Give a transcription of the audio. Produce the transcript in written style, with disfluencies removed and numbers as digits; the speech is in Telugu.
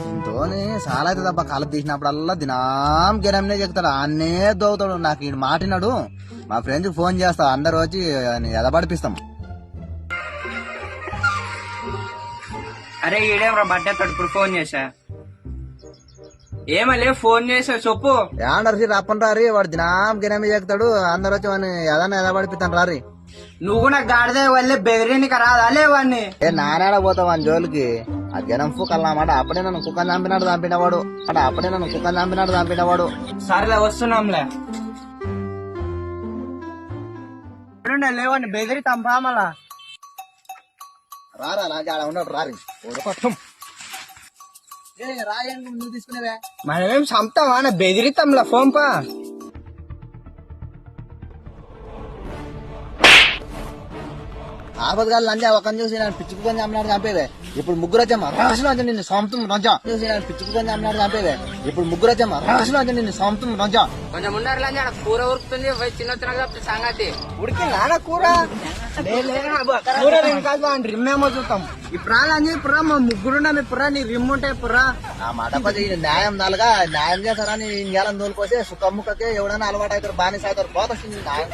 ఇంతోని చాలా అవుతుంది అబ్బా కళ్ళు తీసినప్పుడల్లా దినాం గెరమ్నే చెప్తాడు అన్నే దోగుతాడు. నాకు ఈ మాటినాడు మా ఫ్రెండ్స్ ఫోన్ చేస్తా అందరు వచ్చి ఎదపడిపిస్తాం. అరే ఈడేమరా బట్టేస్తాడు ఇప్పుడు ఫోన్ చేసా ఏమలే ఫోన్ చేసా చెప్పు ఏమంటారు రప్పని రారి వాడు దినాం గెరమ్మే చెప్తాడు అందరు వచ్చి వాడిని ఏదన్నా ఎదపడిపిస్తాను రారి. నువ్వు నాకు గాడిదే వెళ్ళి బెదిరినికి రాదాలే వాడిని. నానేడ పోతావు అని జోలికి ఆ జనం కుక్కలన్నమాట అప్పుడే నన్ను కుక్కని చంపినాడు చంపినవాడు. సరేలే వస్తున్నాంలే లేవండి బెదిరి తంపా మళ్ళా రారా రాజా ఆడ ఉన్నాడు రారి రాయండి నువ్వు తీసుకునేవే మనమేం చంపుతావా బెదిరితాంలా ఫోన్ పా. ఆపదగాలు లంజా ఒకని చూసి నేను పిచ్చుకుని చంపినాడు చంపేవే. ఇప్పుడు ముగ్గురు వచ్చామా రాసిన నిన్ను సొంతం రంజా చూసి నేను పిచ్చుకుని చంపినాడు చంపేవే. ఇప్పుడు ముగ్గురు వచ్చామా రాసిన నిన్ను సొంతం రంజా. కొంచెం ఉన్నారు లంజా కూర ఉరుకుతుంది చిన్న సంగతి ఉడికిందా కూర రిమ్మేమో చూస్తాం ఇప్పుడు లంజా ఇప్పుడు మా ముగ్గురున్నా పురా నీ రిమ్ ఉంటాయి పురా. ఆ మాట కొద్దిగా న్యాయం నాలుగా న్యాయం చేస్తారా నీ ఇంకేళ్ళని తోలుకోసే సుఖముఖకే ఎవడైనా అలవాటు అవుతారు బానిస అవుతారు పోతా న్యాయం